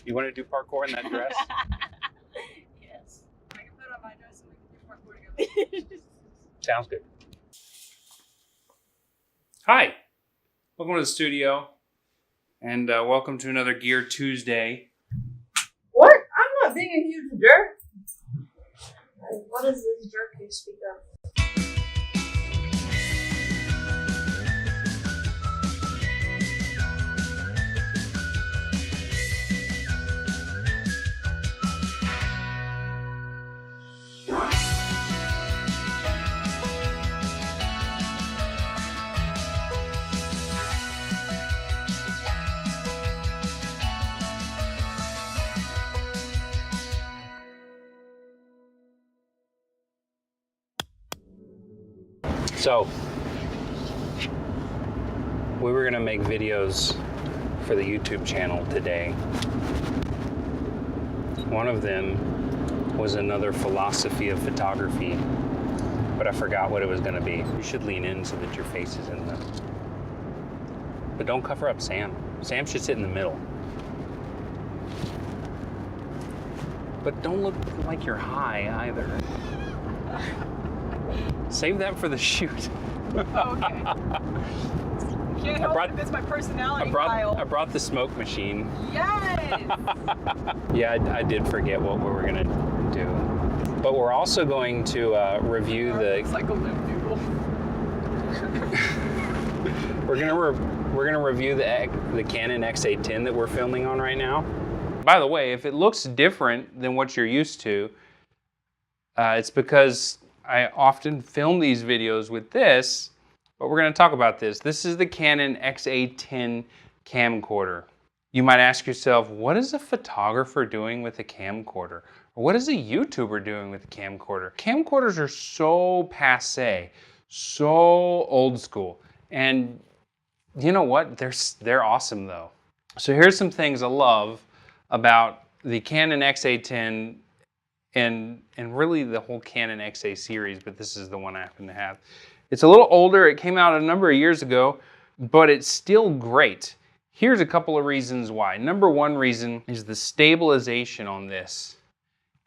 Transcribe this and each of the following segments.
You want to do parkour in that dress? Yes. I can put on my dress and we can do parkour together. Sounds good. Hi, welcome to the studio, and welcome to another Gear Tuesday. What? I'm not being a huge jerk. What is this jerk you speak of? So, we were gonna make videos for the YouTube channel today. One of them was another philosophy of photography, but I forgot what it was gonna be. You should lean in so that your face is in the... But don't cover up Sam. Sam should sit in the middle. But don't look like you're high either. Save that for the shoot. Okay. Can't help it, that's my personality, Kyle. I brought the smoke machine. Yes! Yeah, I did forget what we were gonna do. But we're also going to review the... It's like a limp noodle. We're gonna review the Canon XA10 that we're filming on right now. By the way, if it looks different than what you're used to, it's because I often film these videos with this, but we're going to talk about this. This is the Canon XA10 camcorder. You might ask yourself, what is a photographer doing with a camcorder? Or what is a YouTuber doing with a camcorder? Camcorders are so passé, so old school. And you know what? They're awesome though. So here's some things I love about the Canon XA10 and really the whole Canon XA series, but this is the one I happen to have. It's a little older. It came out a number of years ago, but it's still great. Here's a couple of reasons why. Number one reason is the stabilization on this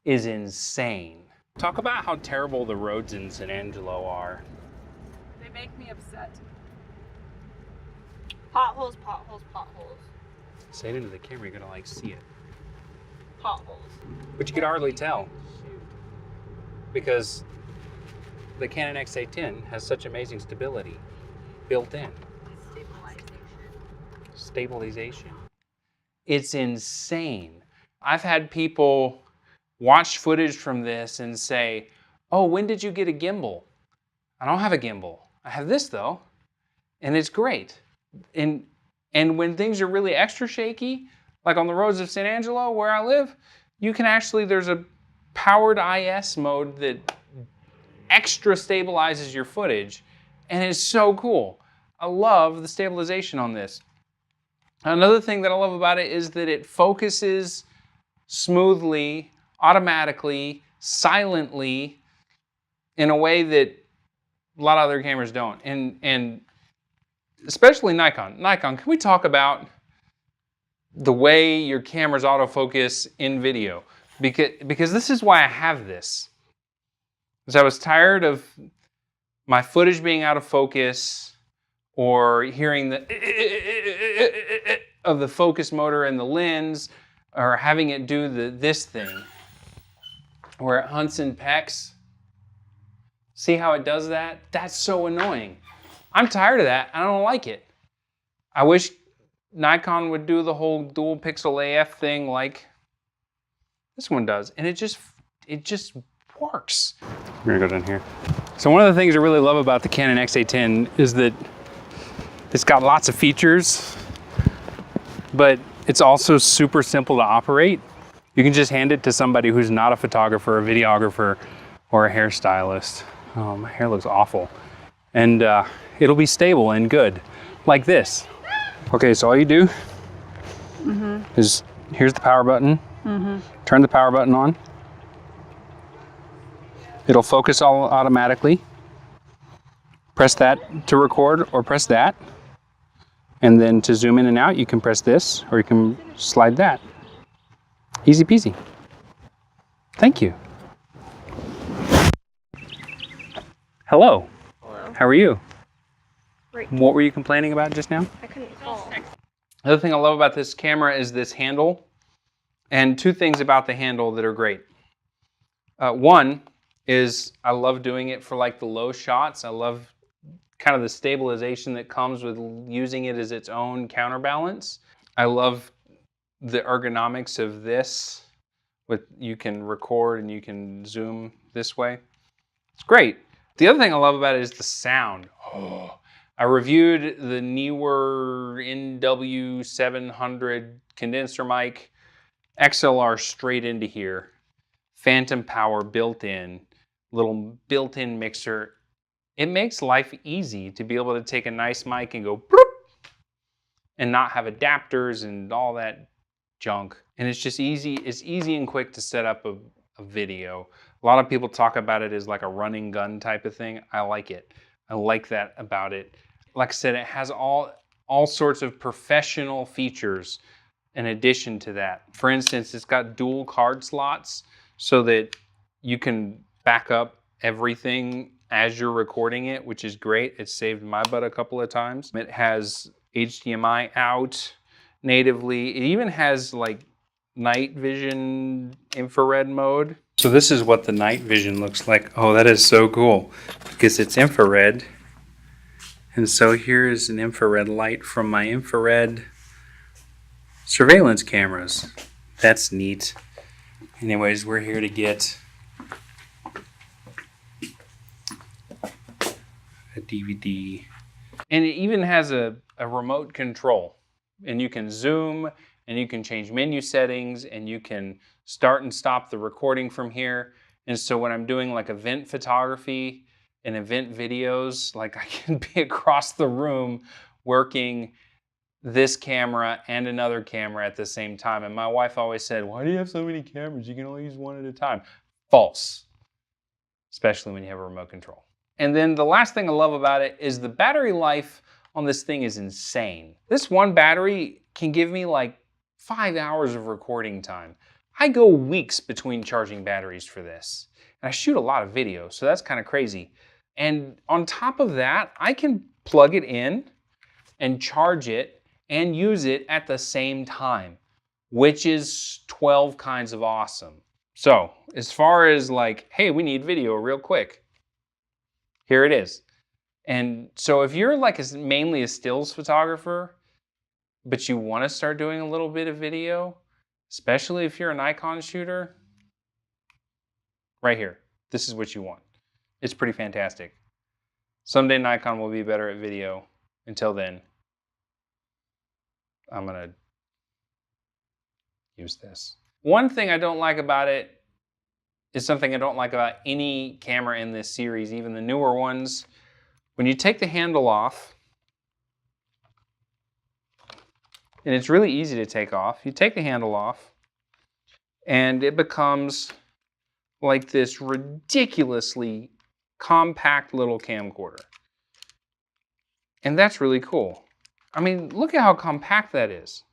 is insane. Talk about how terrible the roads in San Angelo are. They make me upset. Potholes, potholes, potholes. Say it into the camera, you're gonna like see it. Potholes. But you could hardly tell because the Canon XA10 has such amazing stability built in. Stabilization. It's insane. I've had people watch footage from this and say, oh, when did you get a gimbal? I don't have a gimbal. I have this though, and it's great. And when things are really extra shaky, like on the roads of San Angelo where I live, you can actually, there's a powered IS mode that extra stabilizes your footage, and it's so cool. I love the stabilization on this. Another thing that I love about it is that it focuses smoothly, automatically, silently, in a way that a lot of other cameras don't. And especially Nikon. Nikon, can we talk about the way your cameras autofocus in video? Because this is why I have this. Because I was tired of my footage being out of focus or hearing the of the focus motor in the lens, or having it do this thing where it hunts and pecks. See how it does that? That's so annoying. I'm tired of that. I don't like it. I wish Nikon would do the whole dual pixel AF thing like this one does, and it just works. We're gonna go down here. So one of the things I really love about the Canon XA10 is that it's got lots of features, but it's also super simple to operate. You can just hand it to somebody who's not a photographer, a videographer, or a hairstylist. Oh, my hair looks awful. And it'll be stable and good, like this. Okay, so all you do is, here's the power button. Turn the power button on. It'll focus all automatically. Press that to record or press that. And then to zoom in and out, you can press this or you can slide that. Easy peasy. Thank you. Hello. Hello. How are you? Great. What were you complaining about just now? I couldn't fall. The other thing I love about this camera is this handle. And two things about the handle that are great. One is I love doing it for like the low shots. I love kind of the stabilization that comes with using it as its own counterbalance. I love the ergonomics of this. You can record and you can zoom this way. It's great. The other thing I love about it is the sound. Oh, I reviewed the Neewer NW700 condenser mic, XLR straight into here, phantom power built in, little built-in mixer. It makes life easy to be able to take a nice mic and go bloop, and not have adapters and all that junk. And it's just easy. It's easy and quick to set up a video. A lot of people talk about it as like a running gun type of thing. I like it. I like that about it. Like I said, it has all sorts of professional features in addition to that. For instance, it's got dual card slots so that you can back up everything as you're recording it, which is great. It saved my butt a couple of times. It has HDMI out natively. It even has like night vision infrared mode. So this is what the night vision looks like. Oh, that is so cool because it's infrared. And so here's an infrared light from my infrared surveillance cameras. That's neat. Anyways, we're here to get a DVD. And it even has a remote control. And you can zoom, and you can change menu settings, and you can start and stop the recording from here. And so when I'm doing like event photography and event videos, like I can be across the room working this camera and another camera at the same time. And my wife always said, why do you have so many cameras? You can only use one at a time. False, especially when you have a remote control. And then the last thing I love about it is the battery life on this thing is insane. This one battery can give me like 5 hours of recording time. I go weeks between charging batteries for this. And I shoot a lot of video, so that's kind of crazy. And on top of that, I can plug it in and charge it and use it at the same time, which is 12 kinds of awesome. So as far as like, hey, we need video real quick, here it is. And so if you're like mainly a stills photographer, but you want to start doing a little bit of video, especially if you're a Nikon shooter, right here, this is what you want. It's pretty fantastic. Someday Nikon will be better at video. Until then, I'm gonna use this. One thing I don't like about it is something I don't like about any camera in this series, even the newer ones. When you take the handle off, and it's really easy to take off, you take the handle off, and it becomes like this ridiculously compact little camcorder. And that's really cool. I mean, look at how compact that is.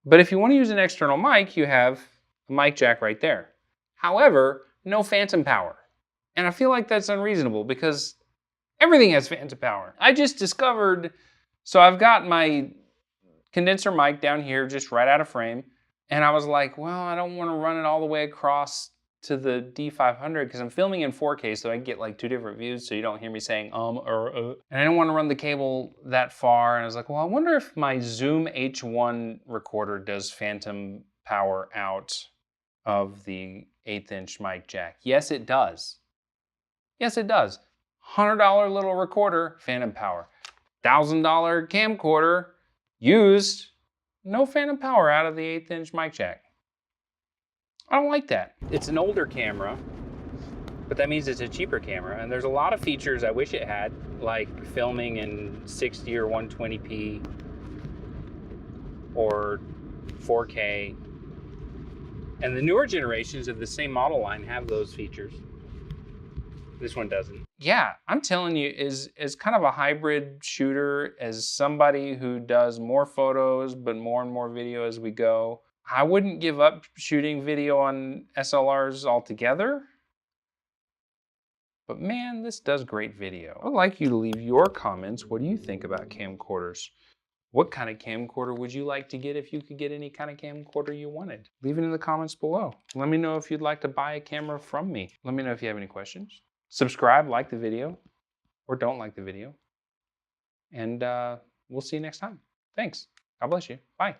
But if you want to use an external mic, you have a mic jack right there. However, no phantom power. And I feel like that's unreasonable because everything has phantom power. I just discovered, so I've got my condenser mic down here just right out of frame. And I was like, well, I don't want to run it all the way across to the D500 because I'm filming in 4K, so I get like 2 different views so you don't hear me saying or. And I don't want to run the cable that far. And I was like, well, I wonder if my Zoom H1 recorder does phantom power out of the 1/8" mic jack. Yes, it does. Yes, it does. $100 little recorder, phantom power. $1,000 camcorder, used, no phantom power out of the 1/8" mic jack. I don't like that. It's an older camera, but that means it's a cheaper camera. And there's a lot of features I wish it had, like filming in 60 or 120p or 4K. And the newer generations of the same model line have those features. This one doesn't. Yeah, I'm telling you, as kind of a hybrid shooter, as somebody who does more photos but more and more video as we go, I wouldn't give up shooting video on SLRs altogether. But man, this does great video. I'd like you to leave your comments. What do you think about camcorders? What kind of camcorder would you like to get if you could get any kind of camcorder you wanted? Leave it in the comments below. Let me know if you'd like to buy a camera from me. Let me know if you have any questions. Subscribe, like the video, or don't like the video. And we'll see you next time. Thanks. God bless you. Bye.